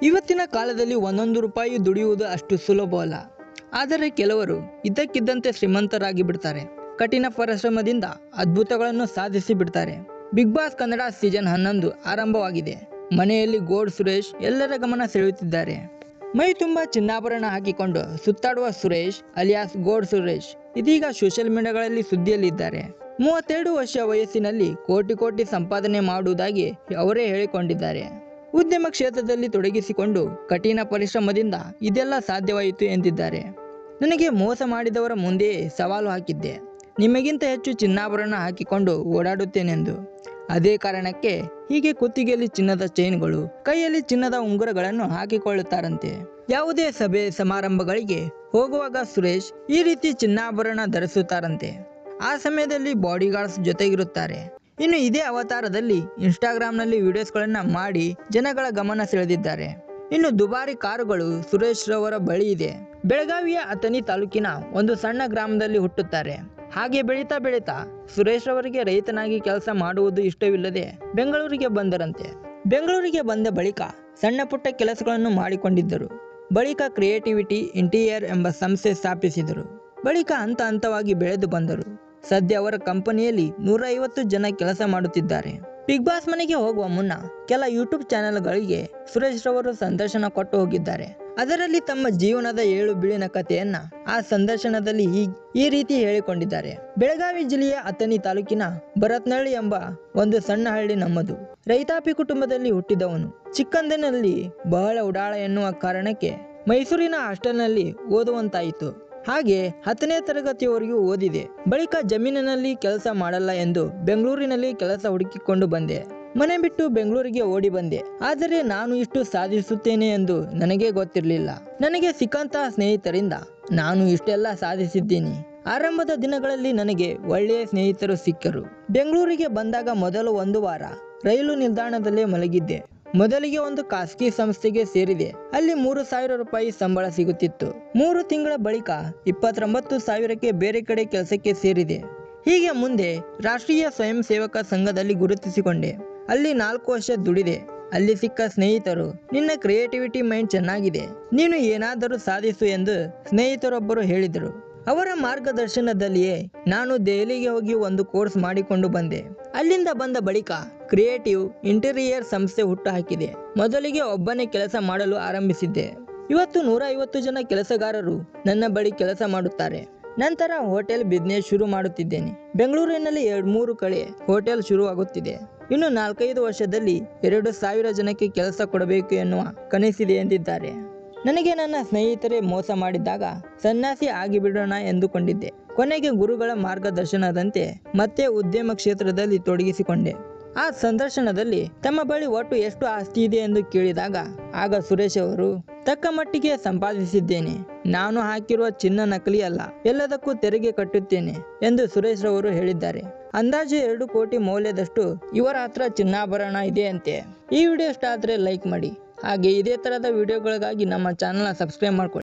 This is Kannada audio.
ಇವತ್ತಿನ ಕಾಲದಲ್ಲಿ ಒಂದೊಂದು ರೂಪಾಯಿ ದುಡಿಯುವುದು ಅಷ್ಟು ಸುಲಭವಲ್ಲ. ಆದರೆ ಕೆಲವರು ಇದ್ದಕ್ಕಿದ್ದಂತೆ ಶ್ರೀಮಂತರಾಗಿ ಬಿಡ್ತಾರೆ. ಕಠಿಣ ಪರಿಶ್ರಮದಿಂದ ಅದ್ಭುತಗಳನ್ನು ಸಾಧಿಸಿ ಬಿಡ್ತಾರೆ. ಬಿಗ್ ಬಾಸ್ ಕನ್ನಡ ಸೀಸನ್ 11 ಆರಂಭವಾಗಿದೆ. ಮನೆಯಲ್ಲಿ ಗೋಡ್ ಸುರೇಶ್ ಎಲ್ಲರ ಗಮನ ಸೆಳೆಯುತ್ತಿದ್ದಾರೆ. ಮೈ ತುಂಬಾ ಚಿನ್ನಾಭರಣ ಹಾಕಿಕೊಂಡು ಸುತ್ತಾಡುವ ಸುರೇಶ್ ಅಲಿಯಾಸ್ ಗೋಡ್ ಸುರೇಶ್ ಇದೀಗ ಸೋಷಿಯಲ್ ಮೀಡಿಯಾಗಳಲ್ಲಿ ಸುದ್ದಿಯಲ್ಲಿದ್ದಾರೆ. 32 ವರ್ಷ ವಯಸ್ಸಿನಲ್ಲಿ ಕೋಟಿ ಸಂಪಾದನೆ ಮಾಡುವುದಾಗಿ ಅವರೇ ಹೇಳಿಕೊಂಡಿದ್ದಾರೆ. ಉದ್ಯಮ ಕ್ಷೇತ್ರದಲ್ಲಿ ತೊಡಗಿಸಿಕೊಂಡು ಕಠಿಣ ಪರಿಶ್ರಮದಿಂದ ಇದೆಲ್ಲ ಸಾಧ್ಯವಾಯಿತು ಎಂದಿದ್ದಾರೆ. ನನಗೆ ಮೋಸ ಮಾಡಿದವರ ಮುಂದೆಯೇ ಸವಾಲು ಹಾಕಿದ್ದೆ. ನಿಮಗಿಂತ ಹೆಚ್ಚು ಚಿನ್ನಾಭರಣ ಹಾಕಿಕೊಂಡು ಓಡಾಡುತ್ತೇನೆಂದು. ಅದೇ ಕಾರಣಕ್ಕೆ ಹೀಗೆ ಕುತ್ತಿಗೆಯಲ್ಲಿ ಚಿನ್ನದ ಚೈನ್ಗಳು, ಕೈಯಲ್ಲಿ ಚಿನ್ನದ ಉಂಗುರಗಳನ್ನು ಹಾಕಿಕೊಳ್ಳುತ್ತಾರಂತೆ. ಯಾವುದೇ ಸಭೆ ಸಮಾರಂಭಗಳಿಗೆ ಹೋಗುವಾಗ ಸುರೇಶ್ ಈ ರೀತಿ ಚಿನ್ನಾಭರಣ ಧರಿಸುತ್ತಾರಂತೆ. ಆ ಸಮಯದಲ್ಲಿ ಬಾಡಿಗಾರ್ಡ್ಸ್ ಜೊತೆಗಿರುತ್ತಾರೆ. ಇನ್ನು ಇದೇ ಅವತಾರದಲ್ಲಿ ಇನ್ಸ್ಟಾಗ್ರಾಮ್ನಲ್ಲಿ ವಿಡಿಯೋಸ್ಗಳನ್ನು ಮಾಡಿ ಜನಗಳ ಗಮನ ಸೆಳೆದಿದ್ದಾರೆ. ಇನ್ನು ದುಬಾರಿ ಕಾರುಗಳು ಸುರೇಶ್ ರವರ ಬಳಿ ಇದೆ. ಬೆಳಗಾವಿಯ ಅಥಣಿ ತಾಲೂಕಿನ ಒಂದು ಸಣ್ಣ ಗ್ರಾಮದಲ್ಲಿ ಹುಟ್ಟುತ್ತಾರೆ. ಹಾಗೆ ಬೆಳೀತಾ ಸುರೇಶ್ ರವರಿಗೆ ರೈತನಾಗಿ ಕೆಲಸ ಮಾಡುವುದು ಇಷ್ಟವಿಲ್ಲದೆ ಬೆಂಗಳೂರಿಗೆ ಬಂದರಂತೆ. ಬೆಂಗಳೂರಿಗೆ ಬಂದ ಬಳಿಕ ಸಣ್ಣ ಪುಟ್ಟ ಕೆಲಸಗಳನ್ನು ಮಾಡಿಕೊಂಡಿದ್ದರು. ಬಳಿಕ ಕ್ರಿಯೇಟಿವಿಟಿ ಇಂಟೀರಿಯರ್ ಎಂಬ ಸಂಸ್ಥೆ ಸ್ಥಾಪಿಸಿದರು. ಬಳಿಕ ಹಂತವಾಗಿ ಬೆಳೆದು ಬಂದರು. ಸದ್ಯ ಅವರ ಕಂಪನಿಯಲ್ಲಿ 150 ಜನ ಕೆಲಸ ಮಾಡುತ್ತಿದ್ದಾರೆ. ಬಿಗ್ ಬಾಸ್ ಮನೆಗೆ ಹೋಗುವ ಮುನ್ನ ಕೆಲ ಯೂಟ್ಯೂಬ್ ಚಾನೆಲ್ಗಳಿಗೆ ಸುರೇಶ್ ರವರು ಸಂದರ್ಶನ ಕೊಟ್ಟು ಹೋಗಿದ್ದಾರೆ. ಅದರಲ್ಲಿ ತಮ್ಮ ಜೀವನದ 7 ಬೀಳಿನ ಕಥೆಯನ್ನ ಆ ಸಂದರ್ಶನದಲ್ಲಿ ಈ ರೀತಿ ಹೇಳಿಕೊಂಡಿದ್ದಾರೆ. ಬೆಳಗಾವಿ ಜಿಲ್ಲೆಯ ಅಥಣಿ ತಾಲೂಕಿನ ಭರತ್ನಹಳ್ಳಿ ಎಂಬ ಒಂದು ಸಣ್ಣ ಹಳ್ಳಿ ನಮ್ಮದು. ರೈತಾಪಿ ಕುಟುಂಬದಲ್ಲಿ ಹುಟ್ಟಿದವನು. ಚಿಕ್ಕಂದಿನಲ್ಲಿ ಬಹಳ ಉಡಾಳ ಎನ್ನುವ ಕಾರಣಕ್ಕೆ ಮೈಸೂರಿನ ಹಾಸ್ಟೆಲ್ನಲ್ಲಿ ಓದುವಂತಾಯಿತು. ಹಾಗೆ 10ನೇ ತರಗತಿಯವರೆಗೂ ಓದಿದೆ. ಬಳಿಕ ಜಮೀನಿನಲ್ಲಿ ಕೆಲಸ ಮಾಡಲ್ಲ ಎಂದು ಬೆಂಗಳೂರಿನಲ್ಲಿ ಕೆಲಸ ಹುಡುಕಿಕೊಂಡು ಬಂದೆ. ಮನೆ ಬಿಟ್ಟು ಬೆಂಗಳೂರಿಗೆ ಓಡಿ ಬಂದೆ. ಆದರೆ ನಾನು ಇಷ್ಟು ಸಾಧಿಸುತ್ತೇನೆ ಎಂದು ನನಗೆ ಗೊತ್ತಿರಲಿಲ್ಲ. ನನಗೆ ಸಿಕ್ಕಂತಹ ಸ್ನೇಹಿತರಿಂದ ನಾನು ಇಷ್ಟೆಲ್ಲ ಸಾಧಿಸಿದ್ದೀನಿ. ಆರಂಭದ ದಿನಗಳಲ್ಲಿ ನನಗೆ ಒಳ್ಳೆಯ ಸ್ನೇಹಿತರು ಸಿಕ್ಕರು. ಬೆಂಗಳೂರಿಗೆ ಬಂದಾಗ ಮೊದಲು 1 ವಾರ ರೈಲು ನಿಲ್ದಾಣದಲ್ಲೇ ಮಲಗಿದ್ದೆ. ಮೊದಲಿಗೆ ಒಂದು ಖಾಸಗಿ ಸಂಸ್ಥೆಗೆ ಸೇರಿದೆ. ಅಲ್ಲಿ 3,000 ರೂಪಾಯಿ ಸಂಬಳ ಸಿಗುತ್ತಿತ್ತು. 3 ತಿಂಗಳ ಬಳಿಕ 29,000ಕ್ಕೆ ಬೇರೆ ಕಡೆ ಕೆಲಸಕ್ಕೆ ಸೇರಿದೆ. ಹೀಗೆ ಮುಂದೆ ರಾಷ್ಟ್ರೀಯ ಸ್ವಯಂ ಸೇವಕ ಸಂಘದಲ್ಲಿ ಗುರುತಿಸಿಕೊಂಡೆ. ಅಲ್ಲಿ 4 ವರ್ಷ ದುಡಿದೆ. ಅಲ್ಲಿ ಸಿಕ್ಕ ಸ್ನೇಹಿತರು, ನಿನ್ನ ಕ್ರಿಯೇಟಿವಿಟಿ ಮೈಂಡ್ ಚೆನ್ನಾಗಿದೆ, ನೀನು ಏನಾದರೂ ಸಾಧಿಸು ಎಂದು ಸ್ನೇಹಿತರೊಬ್ಬರು ಹೇಳಿದರು. ಅವರ ಮಾರ್ಗದರ್ಶನದಲ್ಲಿಯೇ ನಾನು ದೆಹಲಿಗೆ ಹೋಗಿ ಒಂದು ಕೋರ್ಸ್ ಮಾಡಿಕೊಂಡು ಬಂದೆ. ಅಲ್ಲಿಂದ ಬಂದ ಬಳಿಕ ಕ್ರಿಯೇಟಿವ್ ಇಂಟೀರಿಯರ್ ಸಂಸ್ಥೆ ಹುಟ್ಟು ಹಾಕಿದೆ. ಮೊದಲಿಗೆ ಒಬ್ಬನೇ ಕೆಲಸ ಮಾಡಲು ಆರಂಭಿಸಿದ್ದೆ. ಇವತ್ತು 150 ಜನ ಕೆಲಸಗಾರರು ನನ್ನ ಬಳಿ ಕೆಲಸ ಮಾಡುತ್ತಾರೆ. ನಂತರ ಹೋಟೆಲ್ ಬಿಸ್ನೆಸ್ ಶುರು ಮಾಡುತ್ತಿದ್ದೇನೆ. ಬೆಂಗಳೂರಿನಲ್ಲಿ 2-3 ಕಡೆ ಹೋಟೆಲ್ ಶುರುವಾಗುತ್ತಿದೆ. ಇನ್ನು 4-5 ವರ್ಷದಲ್ಲಿ 2,000 ಜನಕ್ಕೆ ಕೆಲಸ ಕೊಡಬೇಕು ಎನ್ನುವ ಕನಸಿದೆ ಎಂದಿದ್ದಾರೆ. ನನಗೆ ನನ್ನ ಸ್ನೇಹಿತರೇ ಮೋಸ ಮಾಡಿದ್ದಾಗ ಸನ್ಯಾಸಿ ಆಗಿಬಿಡೋಣ ಎಂದುಕೊಂಡಿದ್ದೆ. ಕೊನೆಗೆ ಗುರುಗಳ ಮಾರ್ಗದರ್ಶನದಂತೆ ಮತ್ತೆ ಉದ್ಯಮ ಕ್ಷೇತ್ರದಲ್ಲಿ ತೊಡಗಿಸಿಕೊಂಡೆ. ಆ ಸಂದರ್ಶನದಲ್ಲಿ ತಮ್ಮ ಬಳಿ ಒಟ್ಟು ಎಷ್ಟು ಆಸ್ತಿ ಇದೆ ಎಂದು ಕೇಳಿದಾಗ ಆಗ ಸುರೇಶ್ ಅವರು, ತಕ್ಕ ಮಟ್ಟಿಗೆ ಸಂಪಾದಿಸಿದ್ದೇನೆ. ನಾನು ಹಾಕಿರುವ ಚಿನ್ನ ನಕಲಿ ಅಲ್ಲ, ಎಲ್ಲದಕ್ಕೂ ತೆರಿಗೆ ಕಟ್ಟುತ್ತೇನೆ ಎಂದು ಸುರೇಶ್ ರವರು ಹೇಳಿದ್ದಾರೆ. ಅಂದಾಜು 2 ಕೋಟಿ ಮೌಲ್ಯದಷ್ಟು ಇವರ ಹತ್ರ ಚಿನ್ನಾಭರಣ ಇದೆ ಅಂತೆ. ಈ ವಿಡಿಯೋ ಇಷ್ಟ ಆದರೆ ಲೈಕ್ ಮಾಡಿ. ಹಾಗೆ ಇದೇ ತರಹದ ವಿಡಿಯೋಗಳಿಗಾಗಿ ನಮ್ಮ ಚಾನಲ್ನ ಸಬ್ಸ್ಕ್ರೈಬ್ ಮಾಡ್ಕೊಳ್ಳಿ.